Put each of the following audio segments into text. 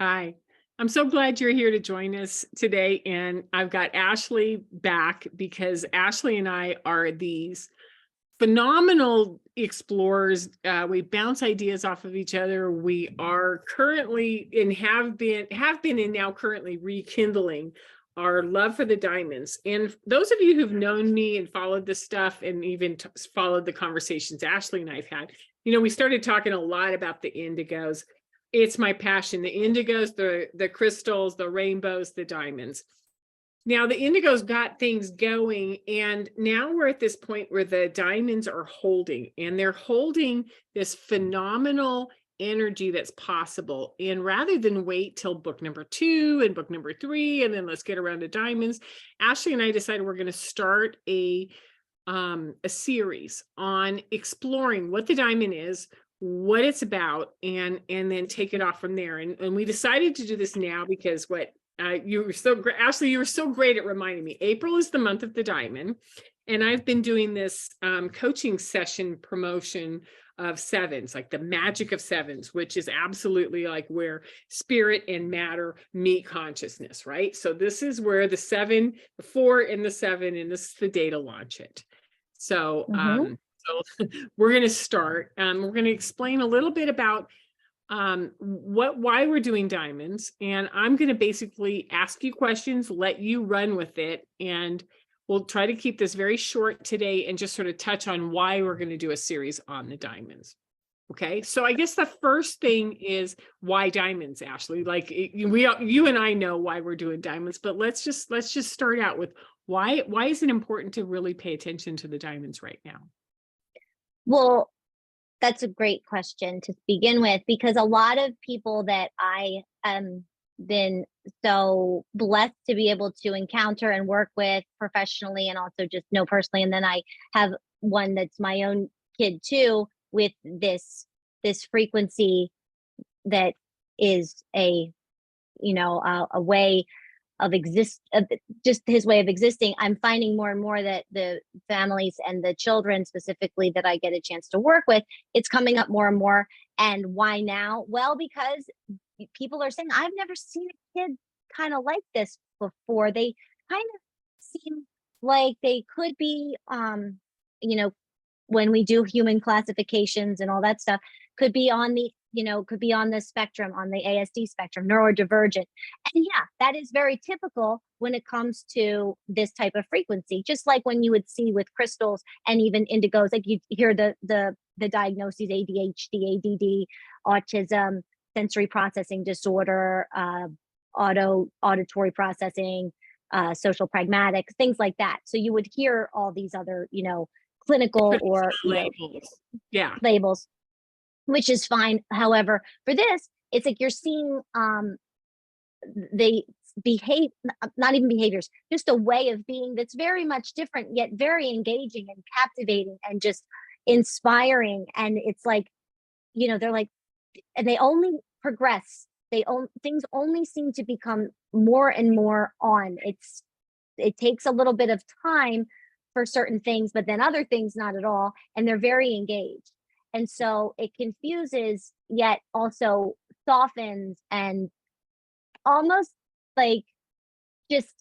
Hi. I'm so glad you're here to join us today. And I've got Ashley back because Ashley and I are these phenomenal explorers. We bounce ideas off of each other. We are currently and have been and now currently rekindling our love for the diamonds. And those of you who've known me and followed this stuff and even followed the conversations Ashley and I've had, we started talking a lot about the indigos. It's my passion, the indigos, the crystals, the rainbows, the diamonds. Now the indigos got things going, and now we're at this point where the diamonds are holding, and they're holding this phenomenal energy that's possible. And rather than wait till book number 2 and book number 3, and then let's get around to diamonds, Ashley and I decided we're going to start a series on exploring what the diamond is, what it's about, and then take it off from there. And we decided to do this now because you were so great, Ashley, you were so great at reminding me. April is the month of the diamond, and I've been doing this coaching session promotion of sevens, like the magic of sevens, which is absolutely like where spirit and matter meet consciousness, right? So this is where the 7, the 4, and the 7, and this is the day to launch it. So so we're going to start. We're going to explain a little bit about why we're doing diamonds, and I'm going to basically ask you questions, let you run with it, and we'll try to keep this very short today and just sort of touch on why we're going to do a series on the diamonds. Okay, so I guess the first thing is why diamonds, Ashley. Like you and I know why we're doing diamonds, but let's just start out with why is it important to really pay attention to the diamonds right now? Well, that's a great question to begin with, because a lot of people that I been so blessed to be able to encounter and work with professionally and also just know personally. And then I have one that's my own kid too, with this frequency that is a way of just his way of existing. I'm finding more and more that the families and the children specifically that I get a chance to work with, it's coming up more and more. And why now? Well, because people are saying, I've never seen a kid kind of like this before. They kind of seem like they could be, when we do human classifications and all that stuff, could be on the spectrum, on the ASD spectrum, neurodivergent. And yeah, that is very typical when it comes to this type of frequency. Just like when you would see with crystals and even indigos, like you hear the diagnoses: ADHD, ADD, autism, sensory processing disorder, auditory processing, social pragmatic, things like that. So you would hear all these other, clinical or Labels. Yeah. labels, which is fine. However, for this, it's like you're seeing they behave, not even behaviors, just a way of being that's very much different, yet very engaging and captivating and just inspiring. And it's like, they're like, and they only progress. Things only seem to become more and more on. It takes a little bit of time for certain things, but then other things not at all. And they're very engaged. And so it confuses, yet also softens and almost like just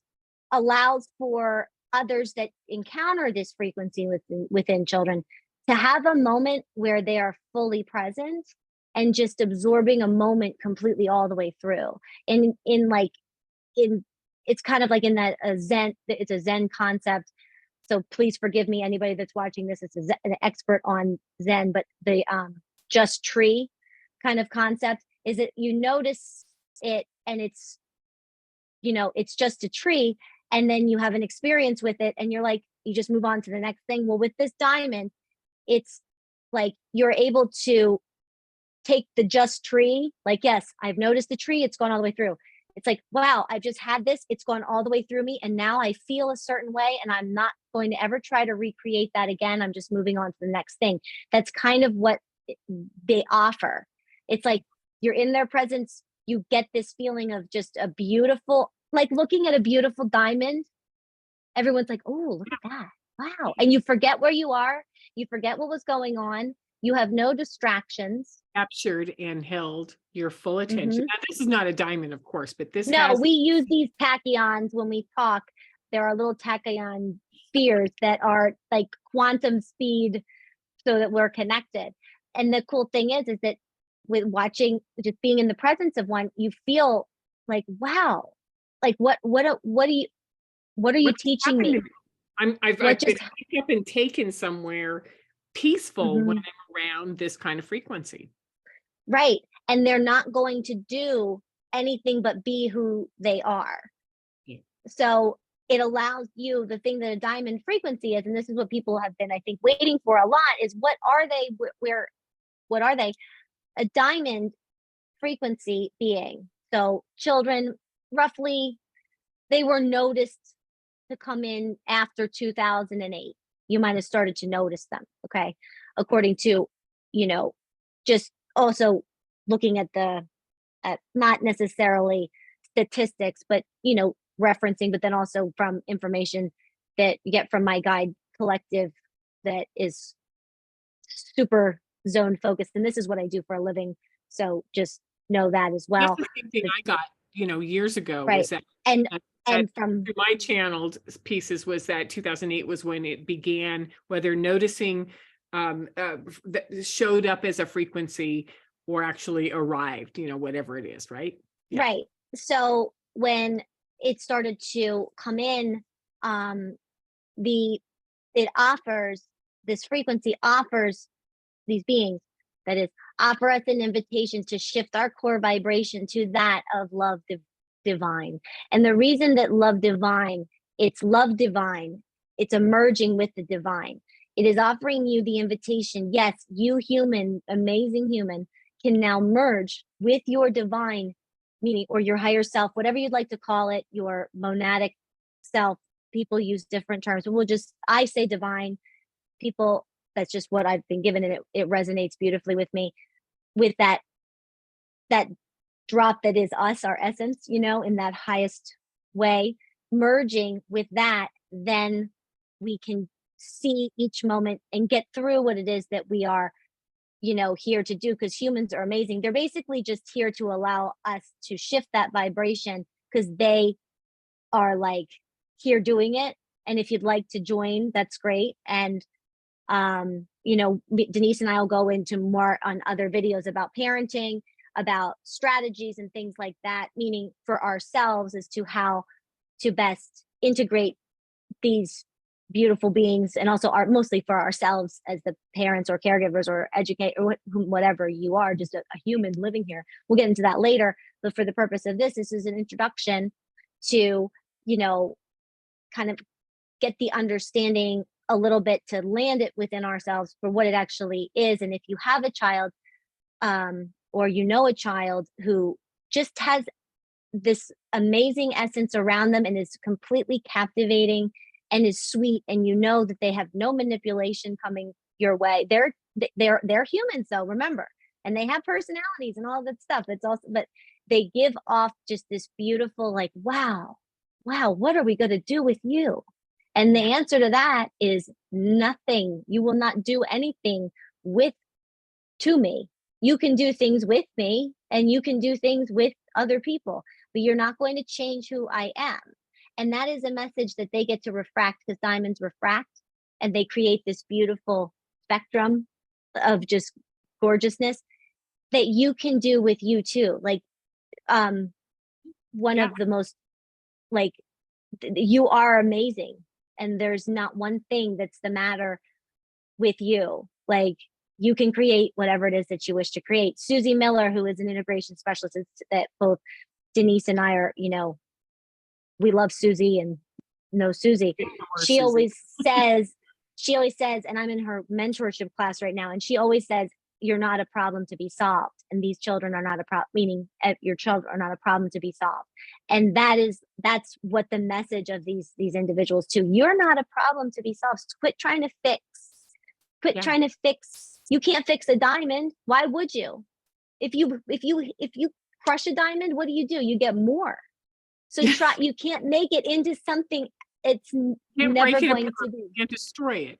allows for others that encounter this frequency within children to have a moment where they are fully present and just absorbing a moment completely all the way through. And it's kind of like in that Zen, it's a Zen concept. So please forgive me, anybody that's watching this is an expert on Zen, but the just tree kind of concept is that you notice it and it's just a tree, and then you have an experience with it and you're like, you just move on to the next thing. Well, with this diamond, it's like you're able to take the just tree, like, yes, I've noticed the tree, it's gone all the way through. It's like, wow, I've just had this, it's gone all the way through me, and now I feel a certain way, and I'm not going to ever try to recreate that again. I'm just moving on to the next thing. That's kind of what they offer. It's like you're in their presence, you get this feeling of just a beautiful, like looking at a beautiful diamond. Everyone's like, oh, look at that. Wow. And you forget where you are, you forget what was going on, You have no distractions. Captured and held your full attention. Mhm. Now, this is not a diamond, of course, but this No, has we use these tachyons when we talk. There are little tachyon spheres that are like quantum speed so that we're connected. And the cool thing is that with watching, just being in the presence of one, you feel like, wow, like what are you what's teaching happened to me? me. What I've been just picked up and taken somewhere peaceful when Mhm. I'm around this kind of frequency. Right. And they're not going to do anything but be who they are. Yeah. So it allows you the thing that a diamond frequency is, and this is what people have been, I think, waiting for a lot is what are they? What are they? A diamond frequency being. So children, roughly, they were noticed to come in after 2008. You might have started to notice them. Okay. According to, you know, just also looking at at not necessarily statistics, but, referencing, but then also from information that you get from my guide collective that is super zone focused. And this is what I do for a living. So just know that as That's well. the same thing That- I got, years ago Right. was that And that that and from through my channeled pieces was that 2008 was when it began, whether noticing that showed up as a frequency or actually arrived, whatever it is, right? Yeah. right. So when it started to come in, um, the it offers this frequency offers these beings that is offer us an invitation to shift our core vibration to that of divine. And the reason that love divine, it's emerging with the divine. It is offering you the invitation. Yes, you human, amazing human, can now merge with your divine meaning or your higher self, whatever you'd like to call it, your monadic self. People use different terms. I say divine. People, that's just what I've been given, and it resonates beautifully with me with that drop that is us, our essence, in that highest way, merging with that, then we can see each moment and get through what it is that we are, here to do because humans are amazing. They're basically just here to allow us to shift that vibration because they are like here doing it. And if you'd like to join, that's great. And Denise and I will go into more on other videos about parenting, about strategies and things like that, meaning for ourselves as to how to best integrate these beautiful beings and also mostly for ourselves as the parents or caregivers or educate or whatever you are, just a human living here. We'll get into that later. But for the purpose of this is an introduction to, kind of get the understanding a little bit to land it within ourselves for what it actually is. And if you have a child, or a child who just has this amazing essence around them and is completely captivating and is sweet, and that they have no manipulation coming your way. They're humans though, remember, and they have personalities and all that stuff. It's also, but they give off just this beautiful, like, wow, what are we going to do with you? And the answer to that is nothing. You will not do anything to me. You can do things with me and you can do things with other people, but you're not going to change who I am. And that is a message that they get to refract because diamonds refract and they create this beautiful spectrum of just gorgeousness that you can do with you too. Like, one Yeah. of the most, like, you are amazing and there's not one thing that's the matter with you. Like, you can create whatever it is that you wish to create. Susie Miller, who is an integration specialist, that both Denise and I are, we love Susie and know Susie. Or She Susie. always says, and I'm in her mentorship class right now, and she always says, you're not a problem to be solved. And these children are not a problem, meaning your children are not a problem to be solved. And that's what the message of these individuals too. You're not a problem to be solved. Quit trying to fix. Quit trying to fix. You can't fix a diamond. Why would you? If you crush a diamond, what do? You get more. So you can't make it into something it's Can't never break it going apart, to be. you can't destroy it.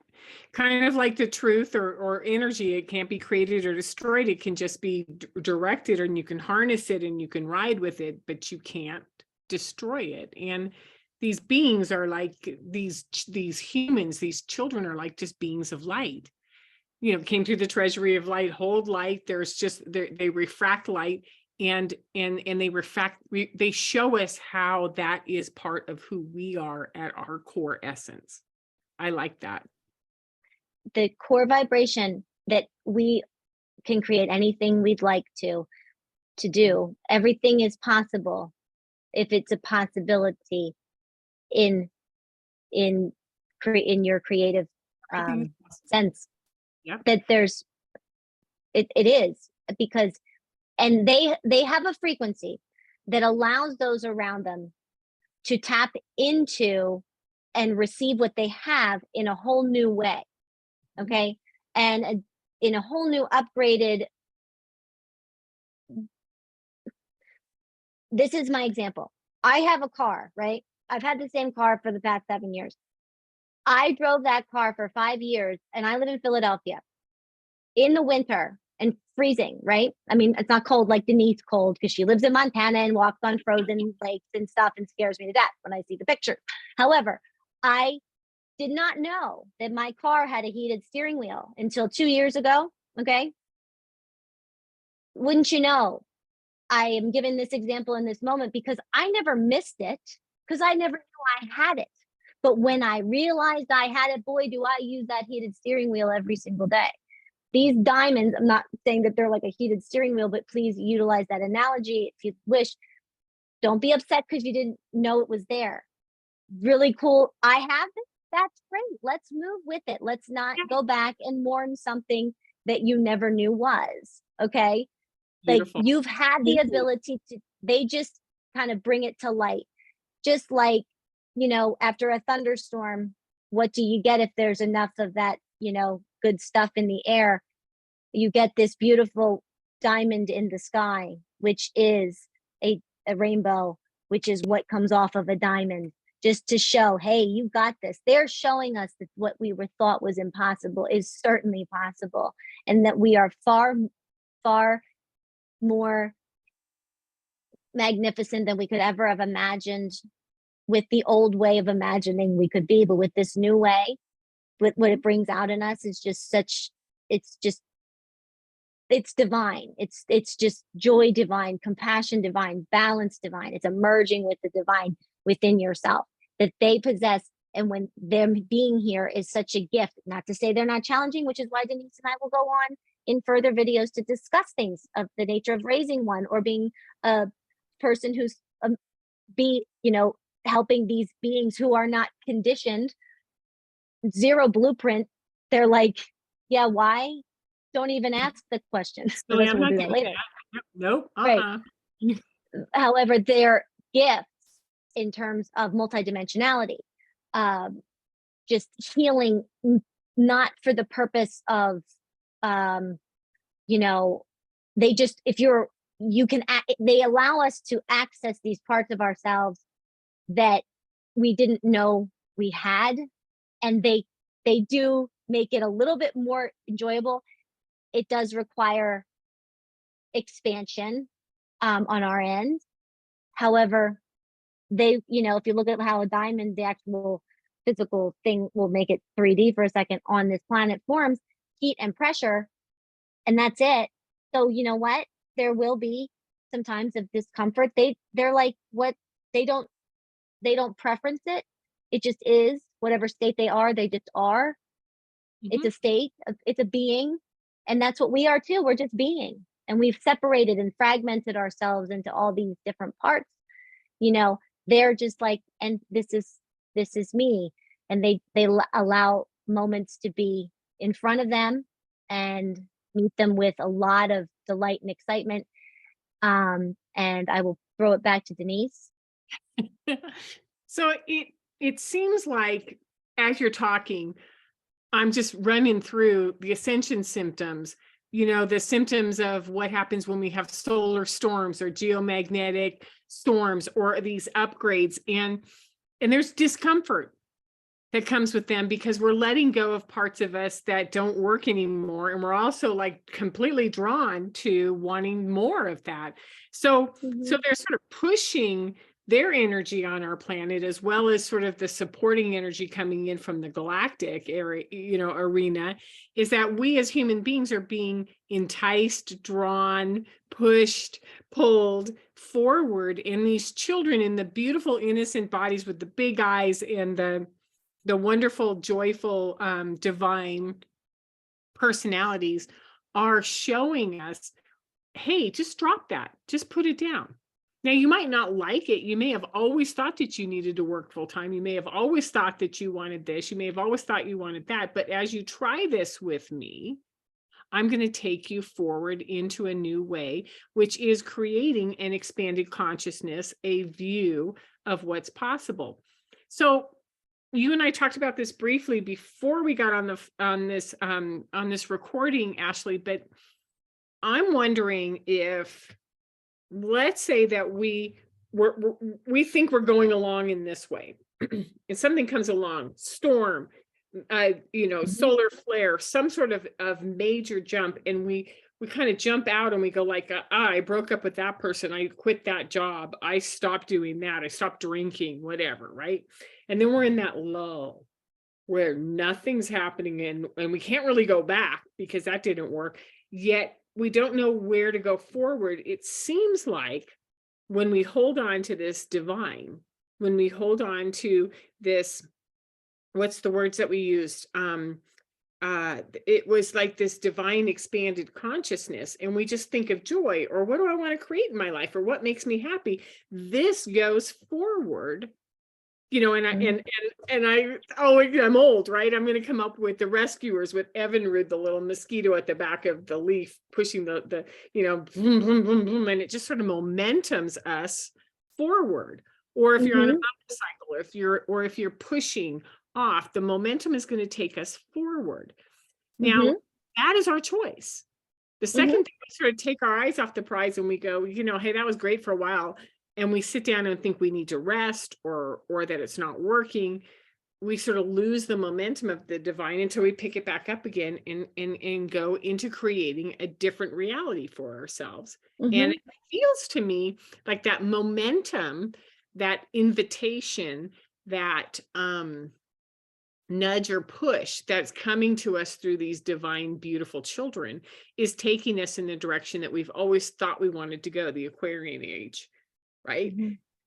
Kind of like the truth or energy, it can't be created or destroyed. It can just be directed, and you can harness it and you can ride with it, but you can't destroy it. And these beings are like these humans, these children are like just beings of light. Came through the treasury of light, hold light. There's just they refract light, and they show us how that is part of who we are at our core essence. I like that. The core vibration that we can create anything we'd like to do. Everything is possible if it's a possibility in your creative sense. Yeah. That it is, because, and they have a frequency that allows those around them to tap into and receive what they have in a whole new way. Okay. And in a whole new upgraded, this is my example. I have a car, right? I've had the same car for the past 7 years. I drove that car for 5 years, and I live in Philadelphia in the winter and freezing, right? I mean, it's not cold like Denise cold, because she lives in Montana and walks on frozen lakes and stuff and scares me to death when I see the picture. However, I did not know that my car had a heated steering wheel until 2 years ago. Okay. Wouldn't you know? I am giving this example in this moment because I never missed it, because I never knew I had it. But when I realized I had it, boy, do I use that heated steering wheel every single day. These diamonds, I'm not saying that they're like a heated steering wheel, but please utilize that analogy if you wish. Don't be upset because you didn't know it was there. Really cool. I have it. That's great. Let's move with it. Let's not go back and mourn something that you never knew was. Okay. Beautiful. Like, you've had the ability to, they just kind of bring it to light. Just like, after a thunderstorm, what do you get if there's enough of that, good stuff in the air? You get this beautiful diamond in the sky, which is a rainbow, which is what comes off of a diamond, just to show, hey, you got this. They're showing us that what we were thought was impossible is certainly possible, and that we are far, far more magnificent than we could ever have imagined with the old way of imagining we could be. But with this new way, with what it brings out in us, is just it's divine. It's just joy divine, compassion divine, balance divine. It's emerging with the divine within yourself that they possess. And when them being here is such a gift, not to say they're not challenging, which is why Denise and I will go on in further videos to discuss things of the nature of raising one, or being a person who's helping these beings who are not conditioned, zero blueprint. They're like, yeah, why? Don't even ask the questions. So We'll do that later. Nope. Right. However, they're gifts in terms of multidimensionality, just healing, not for the purpose of, they just, they allow us to access these parts of ourselves that we didn't know we had. And they do make it a little bit more enjoyable. It does require expansion on our end. However, if you look at how a diamond, the actual physical thing, will make it 3D for a second, on this planet forms, heat and pressure, and that's it. So you know what? There will be some times of discomfort. They're like, what? They don't preference it. It just is whatever state they are. They just are. It's a state. It's a being. And that's what we are too. We're just being. And we've separated and fragmented ourselves into all these different parts. They're just like, and this is me. And they allow moments to be in front of them and meet them with a lot of delight and excitement. And I will throw it back to Denise. So it seems like, as you're talking, I'm just running through the ascension symptoms, the symptoms of what happens when we have solar storms or geomagnetic storms or these upgrades. And And there's discomfort that comes with them because we're letting go of parts of us that don't work anymore. And we're also like completely drawn to wanting more of that. So Mm-hmm. they're sort of pushing their energy on our planet, as well as sort of the supporting energy coming in from the galactic area, arena, is that we as human beings are being enticed, drawn, pushed, pulled forward. And these children in the beautiful, innocent bodies with the big eyes and the wonderful, joyful, divine personalities are showing us, hey, just drop that, just put it down. Now, you might not like it. You may have always thought that you needed to work full time. You may have always thought that you wanted this. You may have always thought you wanted that. But as you try this with me, I'm going to take you forward into a new way, which is creating an expanded consciousness, a view of what's possible. So you and I talked about this briefly before we got on this recording, Ashley, but I'm wondering if, let's say that we think we're going along in this way, and something comes along, storm, solar flare, some sort of major jump, and we kind of jump out and we go like, I broke up with that person, I quit that job, I stopped doing that, I stopped drinking, whatever, right? And then we're in that lull where nothing's happening, and we can't really go back because that didn't work, yet we don't know where to go forward. It seems like when we hold on to this divine, when we hold on to this, what's the words that we used? It was like this divine expanded consciousness, and we just think of joy, or what do I want to create in my life, or what makes me happy. This goes forward, and I'm old, right? I'm going to come up with the rescuers with Evinrude, the little mosquito at the back of the leaf, pushing the boom, boom, boom, boom, and it just sort of momentums us forward. Or if you're on a motorcycle, if you're pushing off, the momentum is going to take us forward. Now, that is our choice. The second thing, we sort of take our eyes off the prize and we go, hey, that was great for a while, and we sit down and think we need to rest, or that it's not working, we sort of lose the momentum of the divine until we pick it back up again and go into creating a different reality for ourselves. And it feels to me like that momentum, that invitation, that nudge or push that's coming to us through these divine, beautiful children is taking us in the direction that we've always thought we wanted to go, the Aquarian age, right?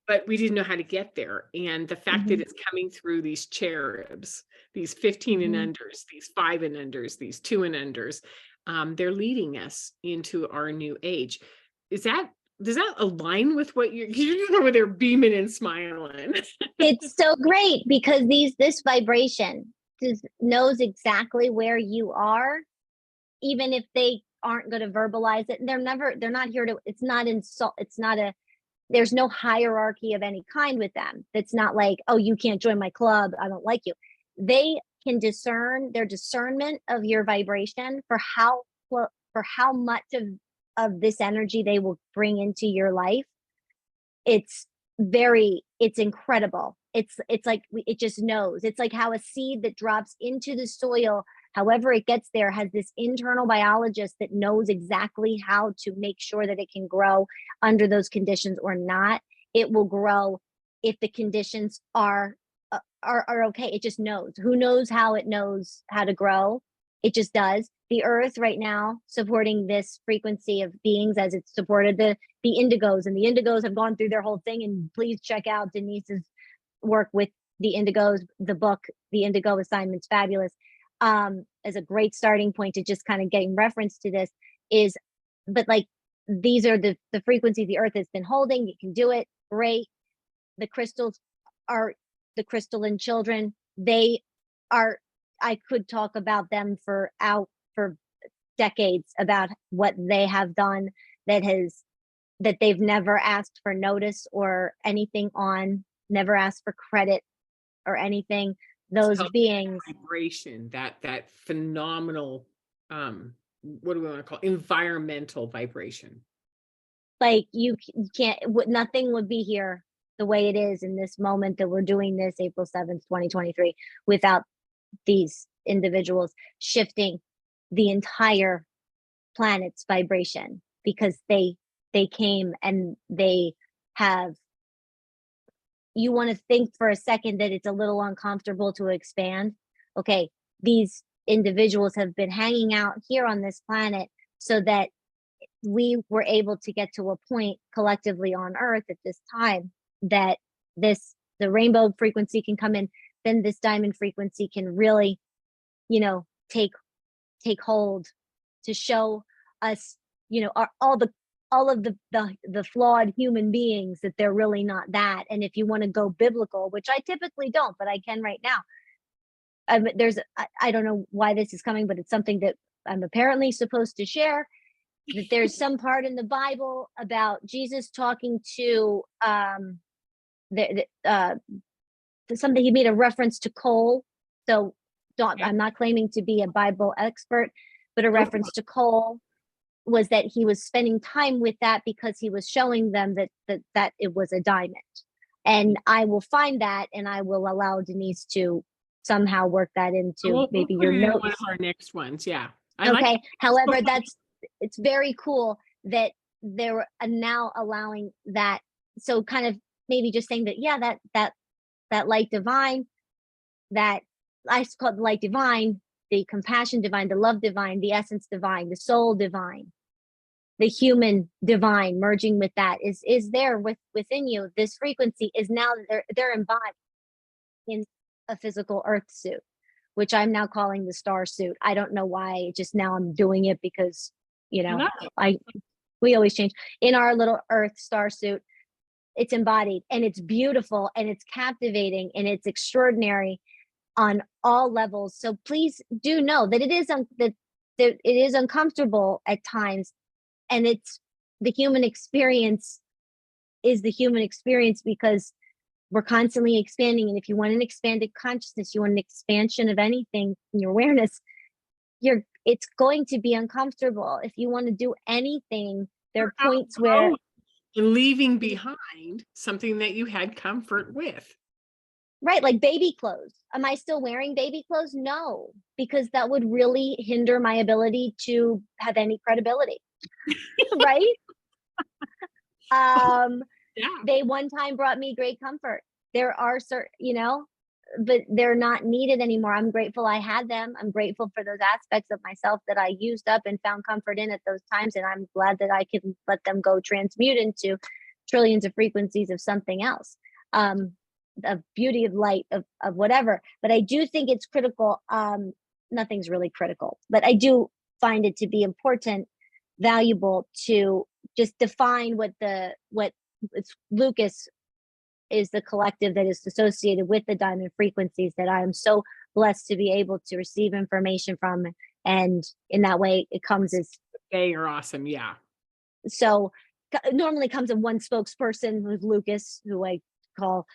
But we didn't know how to get there. And the fact that it's coming through these cherubs, these 15 and unders, these 5 and unders, these 2 and unders, they're leading us into our new age. Does that align with what you're just over there beaming and smiling? It's so great because this vibration knows exactly where you are, even if they aren't going to verbalize it. They're not here to, it's not insult. There's no hierarchy of any kind with them. It's not like, oh, you can't join my club, I don't like you. They can discern, their discernment of your vibration for how much of this energy they will bring into your life. It's incredible. It's like it just knows. It's like how a seed that drops into the soil, however it gets there, has this internal biologist that knows exactly how to make sure that it can grow under those conditions or not. It will grow if the conditions are okay. It just knows. Who knows how it knows how to grow? It just does. The earth right now supporting this frequency of beings as it's supported the indigos, and the indigos have gone through their whole thing. And please check out Denise's work with the indigos. The book, The Indigo Assignment's fabulous. As a great starting point to just kind of getting reference to this is, but like, these are the frequencies the earth has been holding. You can do it. Great. The crystals are the crystalline children. They are, I could talk about them for decades about what they have done that they've never asked for notice or anything on, never asked for credit or anything. Those beings, vibration, that phenomenal, what do we want to call it? Environmental vibration. like you can't, nothing would be here the way it is in this moment that we're doing this April 7th, 2023, without these individuals shifting the entire planet's vibration, because they came and they have, you want to think for a second that it's a little uncomfortable to expand. Okay, these individuals have been hanging out here on this planet so that we were able to get to a point collectively on Earth at this time that the rainbow frequency can come in, then this diamond frequency can really, take hold to show us, all of the flawed human beings, that they're really not that. And if you want to go biblical, which I typically don't, but I can right now. I don't know why this is coming, but it's something that I'm apparently supposed to share. That there's some part in the Bible about Jesus talking to something, he made a reference to coal. So I'm not claiming to be a Bible expert, but a reference to coal was that he was spending time with that because he was showing them that it was a diamond. And I will find that, and I will allow Denise to somehow work that into maybe your notes. One of our next ones, yeah. Okay. However, it's very cool that they're now allowing that. So kind of maybe just saying that, yeah, that light divine, that I call it the light divine, the compassion divine, the love divine, the essence divine, the soul divine, the human divine, merging with that is there within you. This frequency is now, they're embodied in a physical earth suit, which I'm now calling the star suit. I don't know why, just now I'm doing it because, we always change. In our little earth star suit, it's embodied and it's beautiful and it's captivating and it's extraordinary on all levels. So please do know that it is uncomfortable at times, and it's the human experience is the human experience because we're constantly expanding. And if you want an expanded consciousness, you want an expansion of anything in your awareness, it's going to be uncomfortable. If you want to do anything, there are points where leaving behind something that you had comfort with. Right, like baby clothes. Am I still wearing baby clothes? No, because that would really hinder my ability to have any credibility. Right? Yeah. They one time brought me great comfort. There are certain, but they're not needed anymore. I'm grateful I had them. I'm grateful for those aspects of myself that I used up and found comfort in at those times. And I'm glad that I can let them go transmute into trillions of frequencies of something else. Of beauty, of light, of whatever. But I do think it's critical. Nothing's really critical, but I do find it to be important, valuable to just define what it's Lucas is, the collective that is associated with the diamond frequencies that I am so blessed to be able to receive information from. And in that way, it comes as they are awesome. Yeah. So normally comes in one spokesperson, who's Lucas, who I call,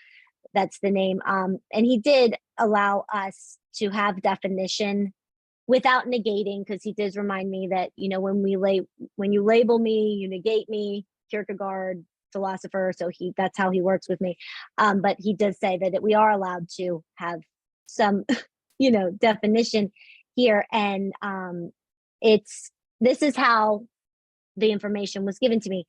that's the name. And he did allow us to have definition without negating, because he does remind me that, when you label me, you negate me. Kierkegaard, philosopher, so that's how he works with me. But he does say that we are allowed to have some, definition here. And this is how the information was given to me.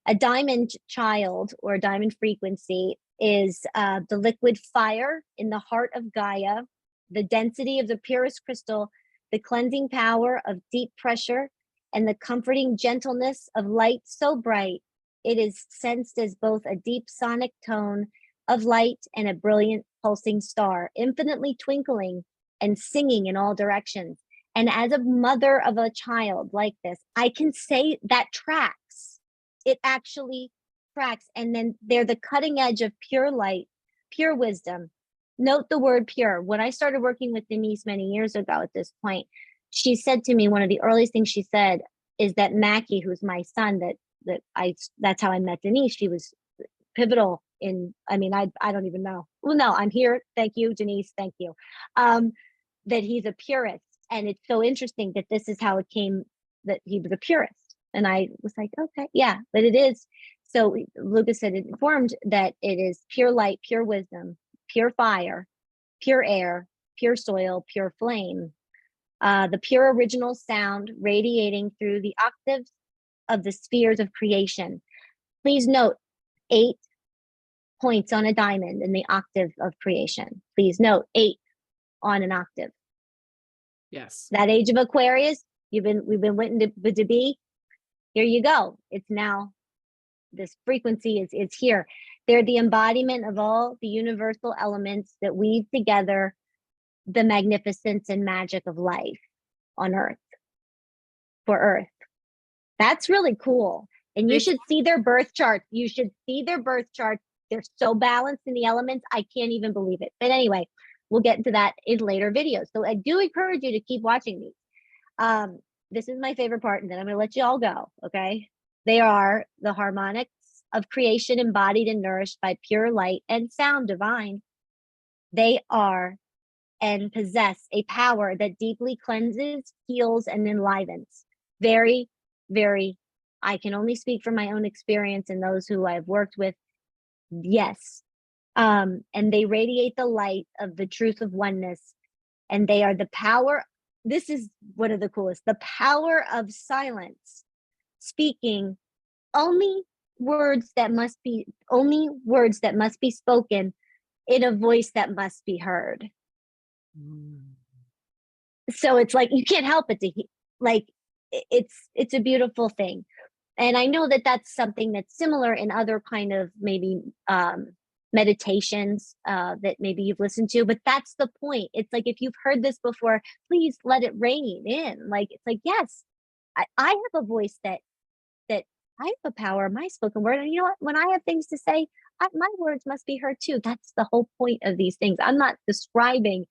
A diamond child, or a diamond frequency, is the liquid fire in the heart of Gaia, the density of the purest crystal, the cleansing power of deep pressure, and the comforting gentleness of light so bright it is sensed as both a deep sonic tone of light and a brilliant pulsing star, infinitely twinkling and singing in all directions. And as a mother of a child like this, I can say that tracks. It actually tracks. And then they're the cutting edge of pure light, pure wisdom. Note the word pure. When I started working with Denise many years ago at this point, she said to me, one of the earliest things she said is that Mackie, who's my son, that's how I met Denise. She was pivotal in, I don't even know. Well, no, I'm here. Thank you, Denise. Thank you. That he's a purist. And it's so interesting that this is how it came, that he was a purist. And I was like, okay, yeah, but it is So Lucas had informed that it is pure light, pure wisdom, pure fire, pure air, pure soil, pure flame. The pure original sound radiating through the octaves of the spheres of creation. Please note 8 points on a diamond in the octave of creation. Please note 8 on an octave. Yes. That age of Aquarius, we've been waiting to be. Here you go. It's now, this frequency is here. They're the embodiment of all the universal elements that weave together the magnificence and magic of life on Earth, for Earth. That's really cool. And you should see their birth charts. You should see their birth charts. They're so balanced in the elements. I can't even believe it. But anyway, we'll get into that in later videos. So I do encourage you to keep watching these. This is my favorite part, and then I'm going to let you all go. Okay. They are the harmonics of creation embodied and nourished by pure light and sound divine. They are and possess a power that deeply cleanses, heals, and enlivens. Very, very, I can only speak from my own experience and those who I've worked with. Yes. And they radiate the light of the truth of oneness. And they are the power. This is one of the coolest, the power of silence, speaking only words that must be spoken in a voice that must be heard. So it's like, you can't help it to like, it's a beautiful thing. And I know that that's something that's similar in other kind of maybe meditations that maybe you've listened to, but that's the point. It's like, if you've heard this before, please let it rain in. Like, it's like, yes, I have a voice that I have a power of my spoken word. And you know what? When I have things to say, my words must be heard too. That's the whole point of these things. I'm not describing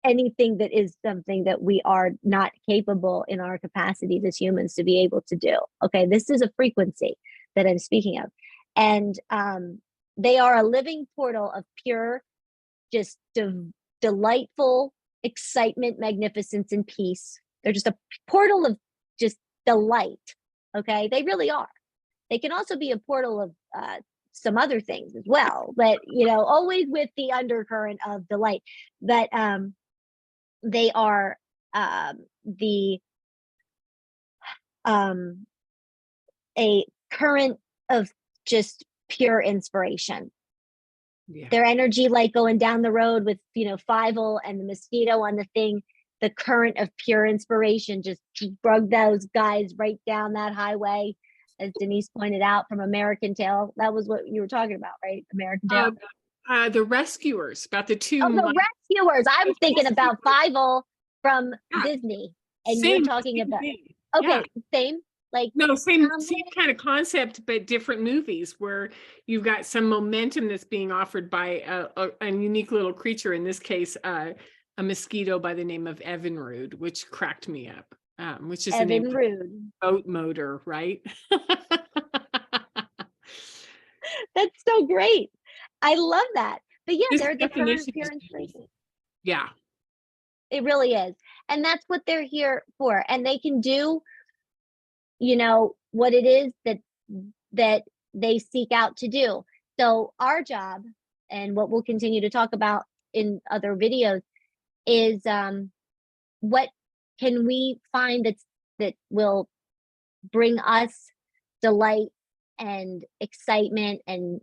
anything that is something that we are not capable in our capacities as humans to be able to do. Okay, this is a frequency that I'm speaking of. And they are a living portal of pure, just delightful excitement, magnificence, and peace. They're just a portal of just delight. Okay, they really are. They can also be a portal of some other things as well, but you know, always with the undercurrent of delight. But they are a current of just pure inspiration. Yeah. Their energy, like going down the road with, you know, Fievel and the mosquito on the thing, the current of pure inspiration just drug those guys right down that highway, as Denise pointed out from American Tail. That was what you were talking about, right? American Tail. The Rescuers, about the two. Oh, the Rescuers. I'm thinking about Fievel from Disney, and same, you're talking about okay, same. Like, no, same kind of concept, but different movies where you've got some momentum that's being offered by a unique little creature. In this case, a mosquito by the name of Evinrude, which cracked me up. Which is the name of boat motor, right? That's so great. I love that. But yeah, they're the current pure inspiration. Yeah. It really is. And that's what they're here for. And they can do, you know, what it is that they seek out to do. So our job, and what we'll continue to talk about in other videos, is what can we find that will bring us delight and excitement and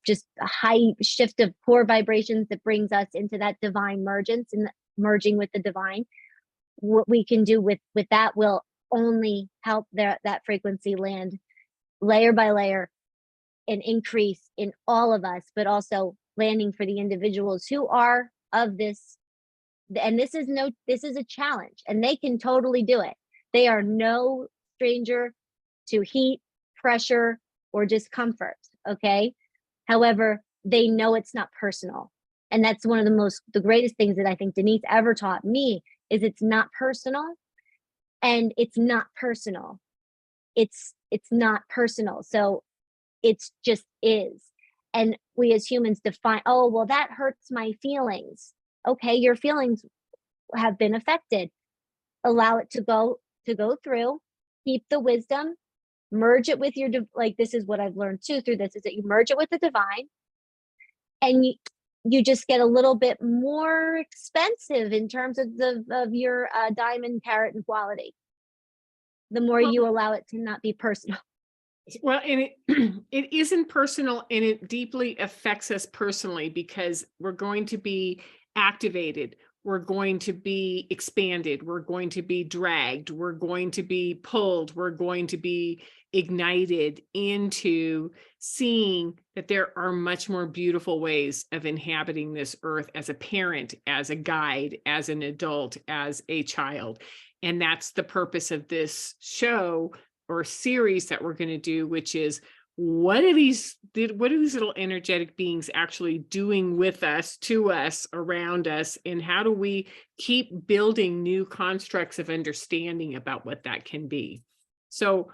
just a high shift of core vibrations that brings us into that divine mergence and merging with the divine. What we can do with that will only help that frequency land layer by layer and increase in all of us, but also landing for the individuals who are of this. And this is a challenge, and they can totally do it. They are no stranger to heat, pressure, or discomfort. Okay. However, they know it's not personal. And that's one of the greatest things that I think Denise ever taught me, is it's not personal. And it's not personal. It's not personal. So it's just is. And we as humans define, oh, well, that hurts my feelings. Okay, your feelings have been affected. Allow it to go through. Keep the wisdom. merge it with your, like, this is what I've learned too through this, is that you merge it with the divine, and you just get a little bit more expensive in terms of your diamond, carat, and quality. The more you allow it to not be personal. Well, and it it isn't personal, and it deeply affects us personally because we're going to be activated, we're going to be expanded, we're going to be dragged, we're going to be pulled, we're going to be ignited into seeing that there are much more beautiful ways of inhabiting this earth as a parent, as a guide, as an adult, as a child. And that's the purpose of this show or series that we're going to do, which is what are these little energetic beings actually doing with us, to us, around us, and how do we keep building new constructs of understanding about what that can be? So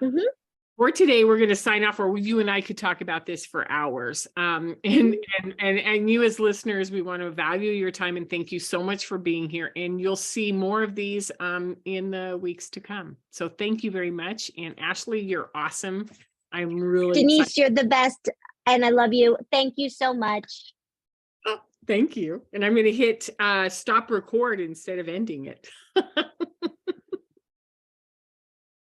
for today, we're going to sign off, or you and I could talk about this for hours. And you as listeners, we want to value your time and thank you so much for being here. And you'll see more of these in the weeks to come. So thank you very much. And Ashley, you're awesome. I'm really Denise, excited. you're the best, and I love you. Thank you so much. Oh, thank you. And I'm going to hit stop record instead of ending it.